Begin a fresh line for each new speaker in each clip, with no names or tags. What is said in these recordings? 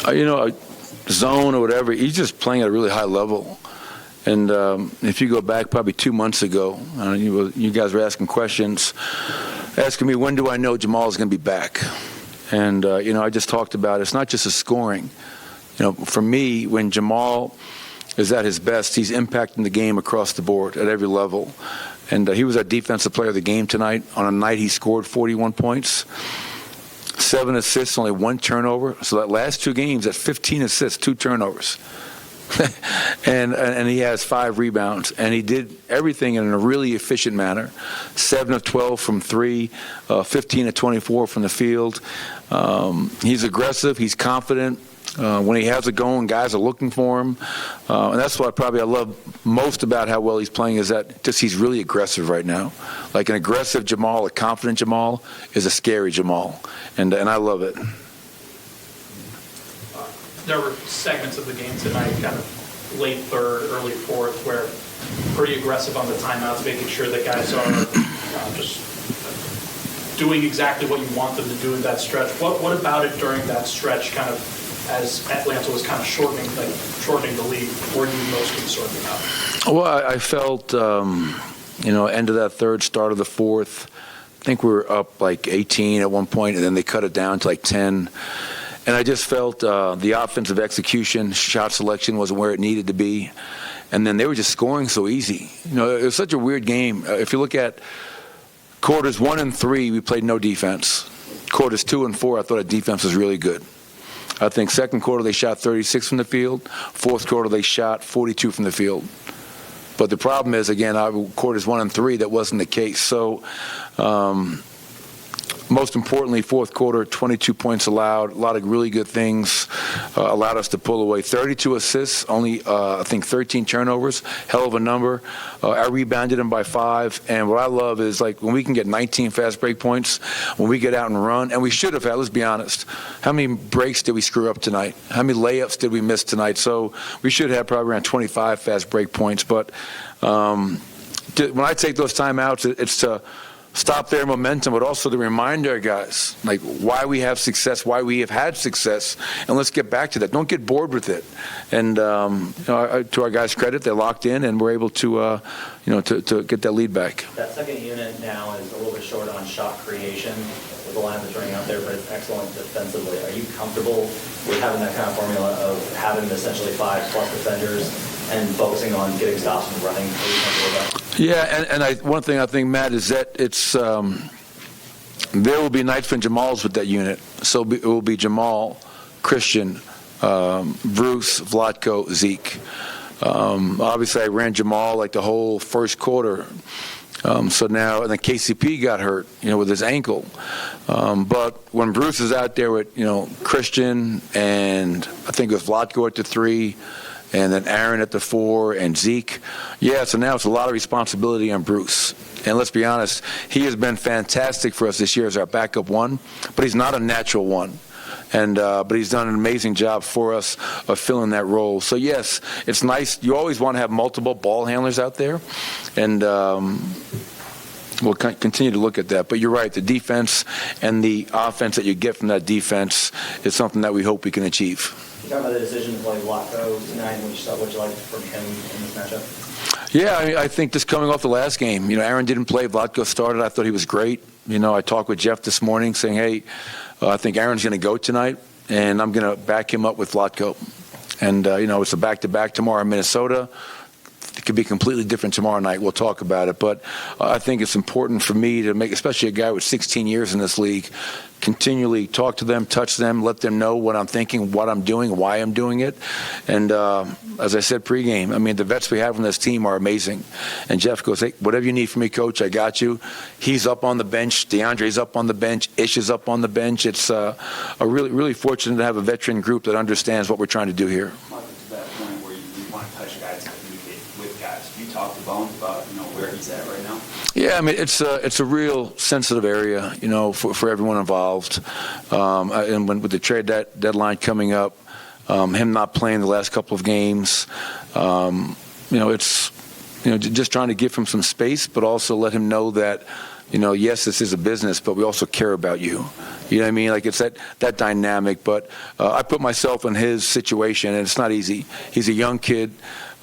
Zone or whatever, he's just playing at a really high level. And if you go back probably 2 months ago, you guys were asking questions, asking me, when do I know Jamal is going to be back? And, I just talked about it's not just the scoring. For me, when Jamal is at his best, he's impacting the game across the board at every level. And he was our defensive player of the game tonight. On a night he scored 41 points, 7 assists, only 1 turnover. So that last 2 games, that's 15 assists, 2 turnovers. and he has 5 rebounds. And he did everything in a really efficient manner. 7 of 12 from 3, 15 of 24 from the field. He's aggressive. He's confident. When he has it going, guys are looking for him. And that's what I love most about how well he's playing is that just he's really aggressive right now. Like an aggressive Jamal, a confident Jamal is a scary Jamal. And I love it.
There were segments of the game tonight, kind of late third, early fourth, where pretty aggressive on the timeouts, making sure that guys are just doing exactly what you want them to do in that stretch. What about it during that stretch kind of as Atlanta was kind of shortening the lead, were you most concerned about?
Well, I felt, end of that third, start of the fourth, I think we were up like 18 at one point, and then they cut it down to like 10. And I just felt the offensive execution, shot selection wasn't where it needed to be. And then they were just scoring so easy. It was such a weird game. If you look at quarters 1 and 3, we played no defense. Quarters 2 and 4, I thought our defense was really good. I think second quarter they shot 36 from the field. Fourth quarter they shot 42 from the field. But the problem is, again, quarters 1 and 3, that wasn't the case. So most importantly, fourth quarter, 22 points allowed, a lot of really good things allowed us to pull away. 32 assists, only, I think, 13 turnovers, hell of a number. I rebounded them by 5, and what I love is, like, when we can get 19 fast break points, when we get out and run, and we should have had, let's be honest, how many breaks did we screw up tonight? How many layups did we miss tonight? So we should have probably around 25 fast break points, but when I take those timeouts, it's to stop their momentum, but also to remind our guys, like, why we have success, why we have had success, and let's get back to that. Don't get bored with it. And to our guys' credit, they're locked in, and we're able to, to get that lead back.
That second unit now is a little bit short on shot creation with the line that's running out there, but it's excellent defensively. Are you comfortable with having that kind of formula of having essentially 5+ defenders and focusing on getting stops and running? Are you comfortable with that?
Yeah, and one thing I think, Matt, is that it's there will be nights when Jamal's with that unit. So it will be Jamal, Christian, Bruce, Vlatko, Zeke. Obviously, I ran Jamal like the whole first quarter. So now, and then KCP got hurt, with his ankle. But when Bruce is out there with, Christian and I think it was Vlatko at the 3, and then Aaron at the 4, and Zeke. Yeah, so now it's a lot of responsibility on Bruce. And let's be honest, he has been fantastic for us this year as our backup 1, but he's not a natural 1. And but he's done an amazing job for us of filling that role. So, yes, it's nice. You always want to have multiple ball handlers out there. And we'll continue to look at that. But you're right, the defense and the offense that you get from that defense is something that we hope we can achieve.
You talk about the decision to play Vlatko tonight, what you liked from him in this matchup?
Yeah, I think just coming off the last game, Aaron didn't play, Vlatko started. I thought he was great. I talked with Jeff this morning saying, hey, I think Aaron's going to go tonight, and I'm going to back him up with Vlatko. And, it's a back-to-back tomorrow in Minnesota. It could be completely different tomorrow night. We'll talk about it. But I think it's important for me to make, especially a guy with 16 years in this league, continually talk to them, touch them, let them know what I'm thinking, what I'm doing, why I'm doing it. And as I said pregame, the vets we have on this team are amazing. And Jeff goes, hey, whatever you need from me, Coach, I got you. He's up on the bench. DeAndre's up on the bench. Ish is up on the bench. It's a really, really fortunate to have a veteran group that understands what we're trying to do here.
To that point where you want to touch guys and communicate with guys. You talk to Bones about where he's at right now?
Yeah, it's a real sensitive area, for everyone involved. And with the trade deadline coming up, him not playing the last couple of games, it's just trying to give him some space, but also let him know that yes, this is a business, but we also care about you. You know what I mean? Like, it's that dynamic. But I put myself in his situation, and it's not easy. He's a young kid,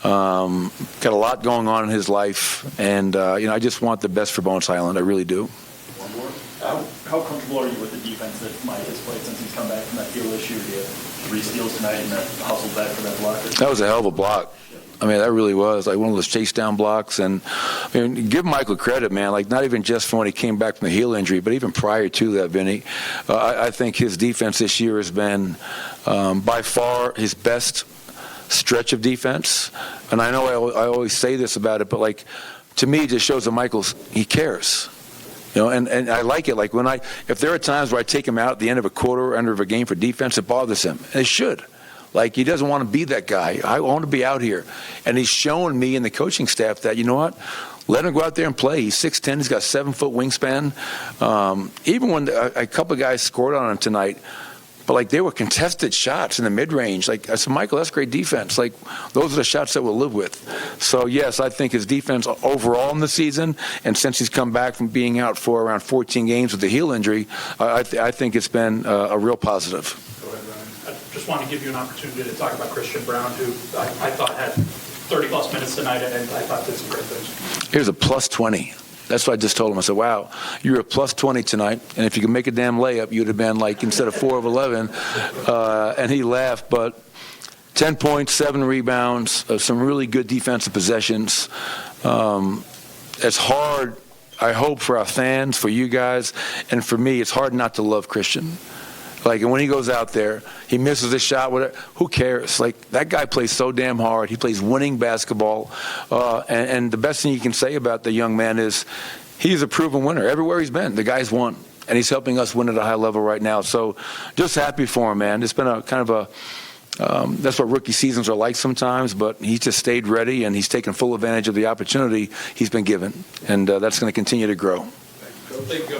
got a lot going on in his life, and I just want the best for Bones Highland. I really do.
How comfortable are you with the defense that Mike has played since he's come back from that field issue? He had 3 steals tonight and that hustled back for that blocker.
That was a hell of a block. I mean, that really was like one of those chase down blocks. And I mean, give Michael credit, man. Like, not even just from when he came back from the heel injury, but even prior to that, Vinny, I think his defense this year has been by far his best stretch of defense. And I know I always say this about it, but like, to me, it just shows that he cares. And I like it. Like, if there are times where I take him out at the end of a quarter or end of a game for defense, it bothers him. And it should. Like, he doesn't want to be that guy. I want to be out here. And he's showing me and the coaching staff that, you know what, let him go out there and play. He's 6'10", he's got 7-foot wingspan. Even when a couple of guys scored on him tonight, but like, they were contested shots in the mid-range. Like, I said, Michael, that's great defense. Like, those are the shots that we'll live with. So yes, I think his defense overall in the season, and since he's come back from being out for around 14 games with the heel injury, I think it's been a real positive.
Go ahead, Ryan. I just want to give you an opportunity to talk about Christian Brown, who I thought had 30-plus minutes tonight, and I thought did some great things.
Here's a plus 20. That's what I just told him. I said, wow, you're a plus 20 tonight, and if you could make a damn layup, you'd have been like, instead of 4 of 11. And he laughed, but 10 points, 7 rebounds, some really good defensive possessions. It's hard, I hope, for our fans, for you guys, and for me, it's hard not to love Christian. Like, and when he goes out there, he misses a shot, whatever, who cares? Like, that guy plays so damn hard. He plays winning basketball. And the best thing you can say about the young man is he's a proven winner. Everywhere he's been, the guy's won. And he's helping us win at a high level right now. So just happy for him, man. It's been a kind of that's what rookie seasons are like sometimes, but he just stayed ready, and he's taken full advantage of the opportunity he's been given. And that's going to continue to grow.
Thank you.